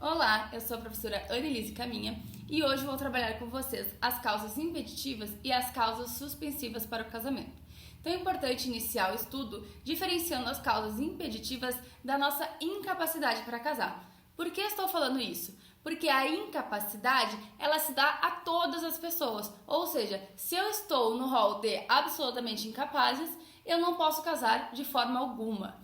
Olá, eu sou a professora Annelise Caminha e hoje vou trabalhar com vocês as causas impeditivas e as causas suspensivas para o casamento. Então é importante iniciar o estudo diferenciando as causas impeditivas da nossa incapacidade para casar. Por que estou falando isso? Porque a incapacidade, ela se dá a todas as pessoas, ou seja, se eu estou no rol de absolutamente incapazes, eu não posso casar de forma alguma.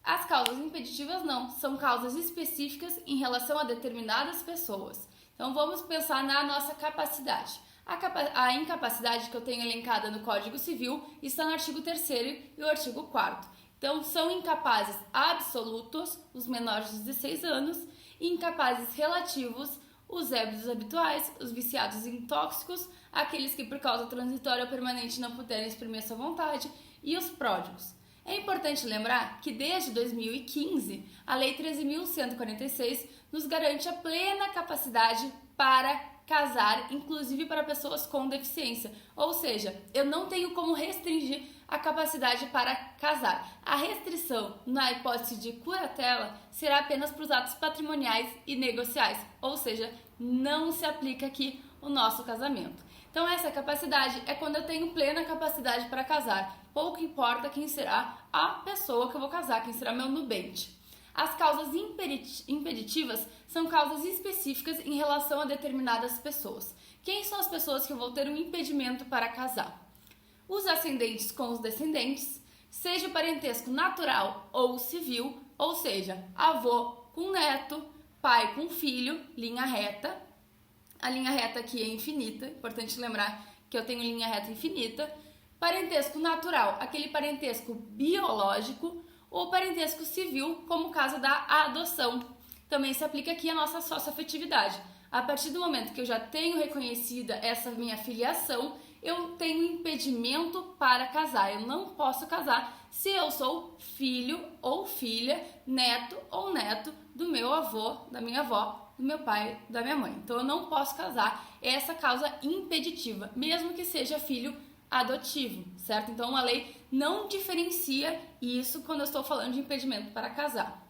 As causas impeditivas não, são causas específicas em relação a determinadas pessoas. Então vamos pensar na nossa capacidade. A incapacidade que eu tenho elencada no Código Civil está no artigo 3º e o artigo 4º. Então são incapazes absolutos, os menores de 16 anos, e incapazes relativos, os ébrios habituais, os viciados em tóxicos, aqueles que por causa transitória ou permanente não puderem exprimir sua vontade, e os pródigos. É importante lembrar que desde 2015, a Lei 13.146 nos garante a plena capacidade para casar, inclusive para pessoas com deficiência. Ou seja, eu não tenho como restringir a capacidade para casar. A restrição, na hipótese de curatela, será apenas para os atos patrimoniais e negociais. Ou seja, não se aplica aqui o nosso casamento. Então essa capacidade é quando eu tenho plena capacidade para casar. Pouco importa quem será a pessoa que eu vou casar, quem será meu nubente. As causas impeditivas são causas específicas em relação a determinadas pessoas. Quem são as pessoas que eu vou ter um impedimento para casar? Os ascendentes com os descendentes, seja o parentesco natural ou civil, ou seja, avô com neto, pai com filho, linha reta. A linha reta aqui é infinita, importante lembrar que eu tenho linha reta infinita. Parentesco natural, aquele parentesco biológico, ou parentesco civil, como o caso da adoção. Também se aplica aqui a nossa socioafetividade. A partir do momento que eu já tenho reconhecida essa minha filiação, eu tenho impedimento para casar. Eu não posso casar se eu sou filho ou filha, neto ou neto do meu avô, da minha avó, do meu pai, da minha mãe. Então eu não posso casar. Essa causa impeditiva, mesmo que seja filho adotivo, certo? Então a lei não diferencia isso quando eu estou falando de impedimento para casar.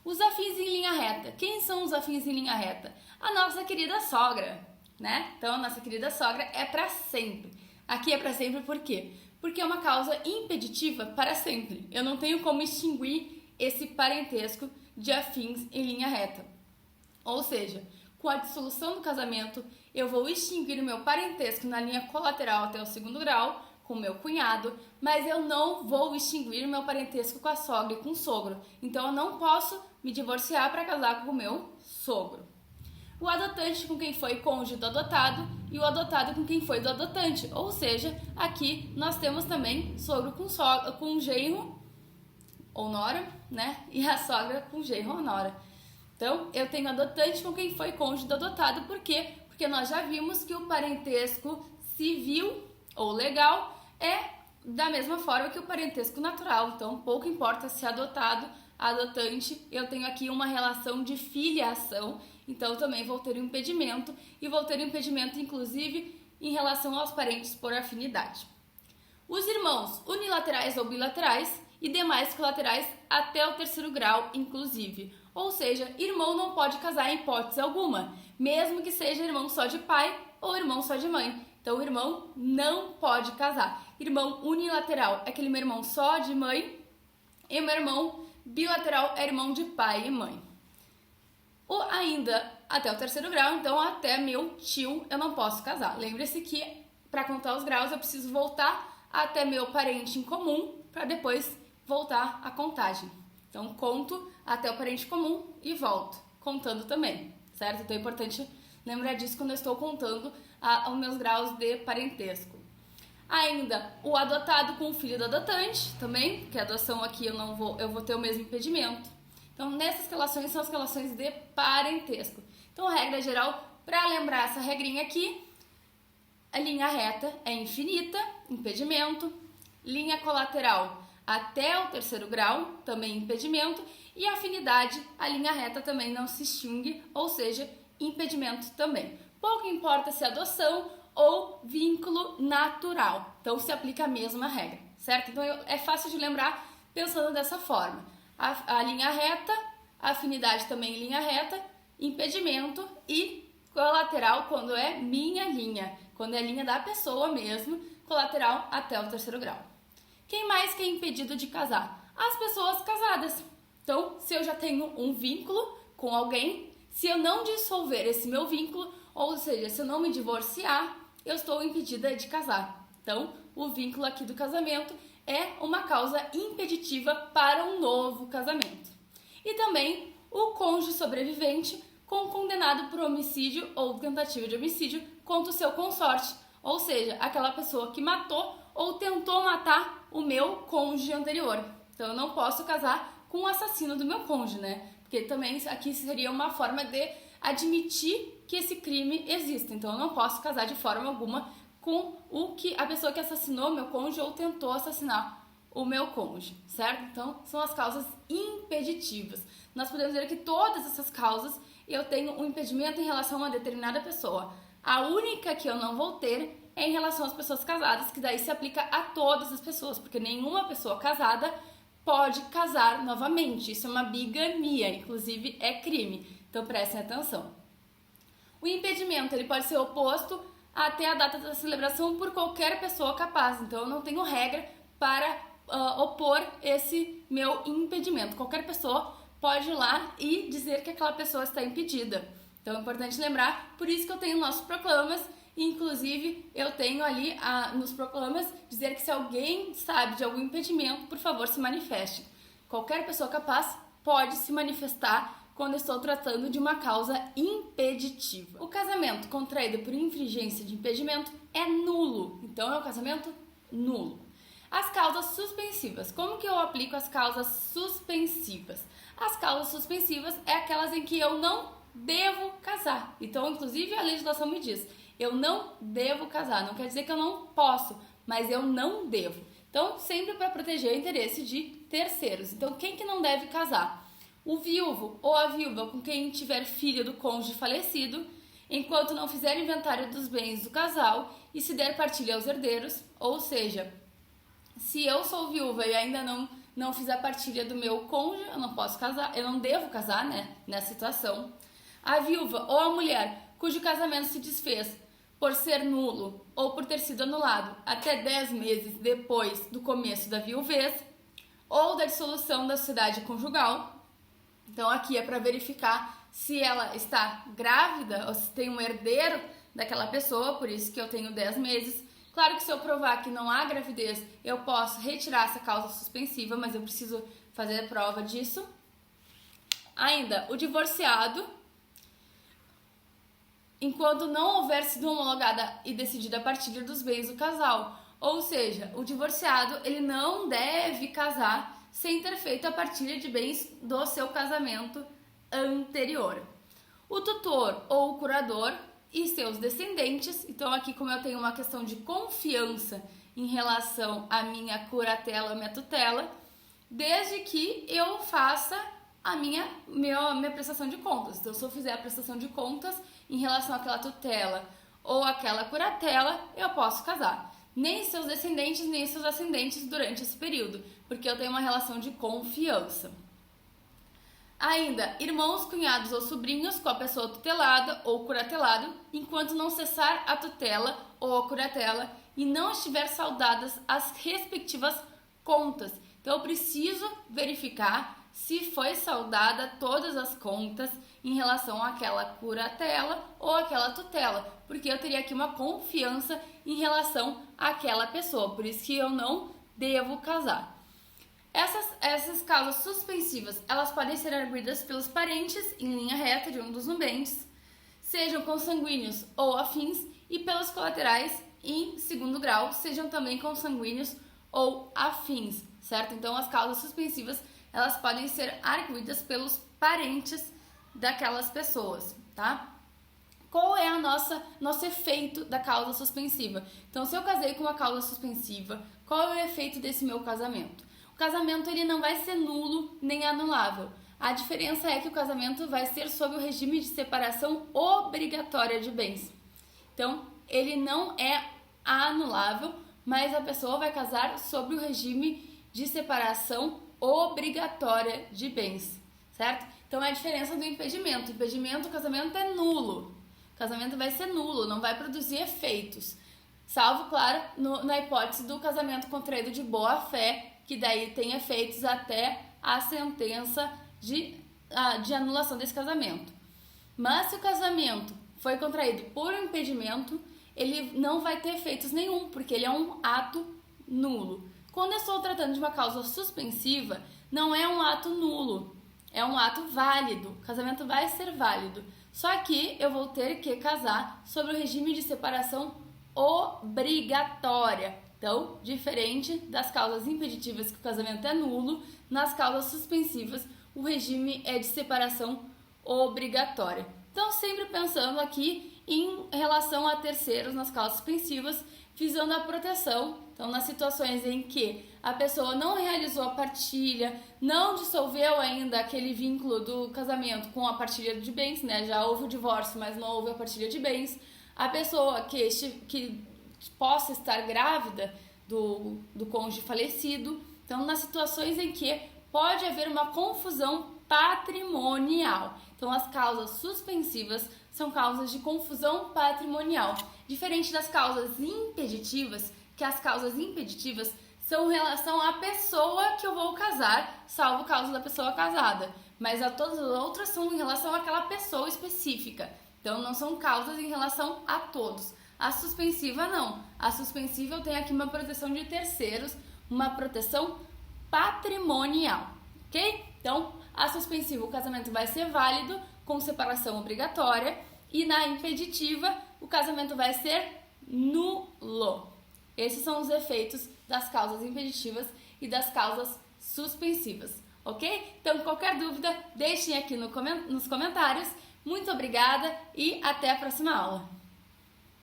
Os afins em linha reta. Quem são os afins em linha reta? A nossa querida sogra, né? Então a nossa querida sogra é para sempre. Aqui é para sempre por quê? Porque é uma causa impeditiva para sempre. Eu não tenho como extinguir esse parentesco de afins em linha reta. Ou seja, com a dissolução do casamento, eu vou extinguir o meu parentesco na linha colateral até o 2º grau, com o meu cunhado, mas eu não vou extinguir o meu parentesco com a sogra e com o sogro. Então eu não posso me divorciar para casar com o meu sogro. O adotante com quem foi cônjuge do adotado e o adotado com quem foi do adotante. Ou seja, aqui nós temos também sogro com genro ou nora, né? E a sogra com genro ou nora. Então, eu tenho adotante com quem foi cônjuge do adotado. Por quê? Porque nós já vimos que o parentesco civil ou legal é da mesma forma que o parentesco natural. Então, pouco importa se é adotado, adotante, eu tenho aqui uma relação de filiação. Então, eu também vou ter um impedimento e vou ter um impedimento, inclusive, em relação aos parentes por afinidade. Os irmãos unilaterais ou bilaterais e demais colaterais até o 3º grau, inclusive. Ou seja, irmão não pode casar em hipótese alguma, mesmo que seja irmão só de pai ou irmão só de mãe. Então, o irmão não pode casar. Irmão unilateral é aquele meu irmão só de mãe, e meu irmão bilateral é irmão de pai e mãe. Ou ainda até o 3º grau, então até meu tio eu não posso casar. Lembre-se que para contar os graus eu preciso voltar até meu parente em comum para depois voltar a contagem. Então, conto até o parente comum e volto, contando também, certo? Então, é importante lembrar disso quando eu estou contando os meus graus de parentesco. Ainda, o adotado com o filho do adotante, também, porque a adoção aqui eu vou ter o mesmo impedimento. Então, nessas relações são as relações de parentesco. Então, a regra geral, para lembrar essa regrinha aqui, a linha reta é infinita, impedimento, linha colateral até o 3º grau, também impedimento, e a afinidade, a linha reta também não se extingue, ou seja, impedimento também. Pouco importa se é adoção ou vínculo natural, então se aplica a mesma regra, certo? Então é fácil de lembrar pensando dessa forma. A linha reta, a afinidade também em linha reta, impedimento, e colateral quando é minha linha, quando é a linha da pessoa mesmo, colateral até o terceiro grau. Quem mais que é impedido de casar? As pessoas casadas. Então, se eu já tenho um vínculo com alguém, se eu não dissolver esse meu vínculo, ou seja, se eu não me divorciar, eu estou impedida de casar. Então, o vínculo aqui do casamento é uma causa impeditiva para um novo casamento. E também o cônjuge sobrevivente com condenado por homicídio ou tentativa de homicídio contra o seu consorte, ou seja, aquela pessoa que matou ou tentou matar o meu cônjuge anterior. Então, eu não posso casar com o assassino do meu cônjuge, né? Porque também aqui seria uma forma de admitir que esse crime existe. Então, eu não posso casar de forma alguma com a pessoa que assassinou meu cônjuge ou tentou assassinar o meu cônjuge, certo? Então, são as causas impeditivas. Nós podemos dizer que todas essas causas eu tenho um impedimento em relação a uma determinada pessoa. A única que eu não vou ter é em relação às pessoas casadas, que daí se aplica a todas as pessoas, porque nenhuma pessoa casada pode casar novamente. Isso é uma bigamia, inclusive é crime. Então prestem atenção. O impedimento ele pode ser oposto até a data da celebração por qualquer pessoa capaz. Então eu não tenho regra para opor esse meu impedimento. Qualquer pessoa pode ir lá e dizer que aquela pessoa está impedida. Então é importante lembrar, por isso que eu tenho nossos proclamas. Inclusive, eu tenho ali nos proclamas dizer que se alguém sabe de algum impedimento, por favor, se manifeste. Qualquer pessoa capaz pode se manifestar quando eu estou tratando de uma causa impeditiva. O casamento contraído por infringência de impedimento é nulo. Então, é um casamento nulo. As causas suspensivas. Como que eu aplico as causas suspensivas? As causas suspensivas é aquelas em que eu não devo casar. Então, inclusive, a legislação me diz, eu não devo casar. Não quer dizer que eu não posso, mas eu não devo. Então, sempre para proteger o interesse de terceiros. Então, quem que não deve casar? O viúvo ou a viúva com quem tiver filho do cônjuge falecido, enquanto não fizer inventário dos bens do casal e se der partilha aos herdeiros, ou seja, se eu sou viúva e ainda não fiz a partilha do meu cônjuge, eu não posso casar, eu não devo casar, né, nessa situação. A viúva ou a mulher cujo casamento se desfez por ser nulo ou por ter sido anulado até 10 meses depois do começo da viuvez ou da dissolução da sociedade conjugal. Então aqui é para verificar se ela está grávida ou se tem um herdeiro daquela pessoa, por isso que eu tenho 10 meses. Claro que se eu provar que não há gravidez, eu posso retirar essa causa suspensiva, mas eu preciso fazer a prova disso. Ainda, o divorciado, enquanto não houver sido homologada e decidida a partilha dos bens do casal. Ou seja, o divorciado ele não deve casar sem ter feito a partilha de bens do seu casamento anterior. O tutor ou o curador e seus descendentes, então aqui como eu tenho uma questão de confiança em relação à minha curatela, minha tutela, desde que eu faça a minha prestação de contas. Então se eu fizer a prestação de contas em relação àquela tutela ou àquela curatela, eu posso casar. Nem seus descendentes, nem seus ascendentes durante esse período, porque eu tenho uma relação de confiança. Ainda, irmãos, cunhados ou sobrinhos com a pessoa tutelada ou curatelado, enquanto não cessar a tutela ou a curatela e não estiver saudadas as respectivas contas. Então, eu preciso verificar se foi saudada todas as contas em relação àquela curatela ou àquela tutela, porque eu teria aqui uma confiança em relação àquela pessoa, por isso que eu não devo casar. Essas causas suspensivas, elas podem ser arguidas pelos parentes em linha reta de um dos nubentes, sejam consanguíneos ou afins, e pelos colaterais em segundo grau, sejam também consanguíneos ou afins, certo? Então, as causas suspensivas, elas podem ser arguidas pelos parentes daquelas pessoas, tá? Qual é nosso efeito da causa suspensiva? Então, se eu casei com uma causa suspensiva, qual é o efeito desse meu casamento? O casamento ele não vai ser nulo nem anulável. A diferença é que o casamento vai ser sob o regime de separação obrigatória de bens. Então, ele não é anulável, mas a pessoa vai casar sob o regime de separação obrigatória de bens, certo? Então é a diferença do impedimento. Impedimento, o casamento é nulo. O casamento vai ser nulo, não vai produzir efeitos. Salvo, claro, na hipótese do casamento contraído de boa fé, que daí tem efeitos até a sentença de anulação desse casamento. Mas se o casamento foi contraído por um impedimento, ele não vai ter efeitos nenhum, porque ele é um ato nulo. Quando eu estou tratando de uma causa suspensiva, não é um ato nulo, é um ato válido. O casamento vai ser válido. Só que eu vou ter que casar sobre o regime de separação obrigatória. Então, diferente das causas impeditivas, que o casamento é nulo, nas causas suspensivas, o regime é de separação obrigatória. Então, sempre pensando aqui em relação a terceiros nas causas suspensivas, visando a proteção. Então, nas situações em que a pessoa não realizou a partilha, não dissolveu ainda aquele vínculo do casamento com a partilha de bens, né? Já houve o divórcio, mas não houve a partilha de bens. A pessoa que possa estar grávida do cônjuge falecido. Então, nas situações em que pode haver uma confusão patrimonial. Então, as causas suspensivas são causas de confusão patrimonial. Diferente das causas impeditivas, que as causas impeditivas são em relação à pessoa que eu vou casar, salvo o caso da pessoa casada. Mas todas as outras são em relação àquela pessoa específica. Então, não são causas em relação a todos. A suspensiva, não. A suspensiva eu tenho aqui uma proteção de terceiros, uma proteção patrimonial, ok? Então, a suspensiva, o casamento vai ser válido com separação obrigatória, e na impeditiva, o casamento vai ser nulo. Esses são os efeitos das causas impeditivas e das causas suspensivas, ok? Então, qualquer dúvida, deixem aqui nos comentários. Muito obrigada e até a próxima aula!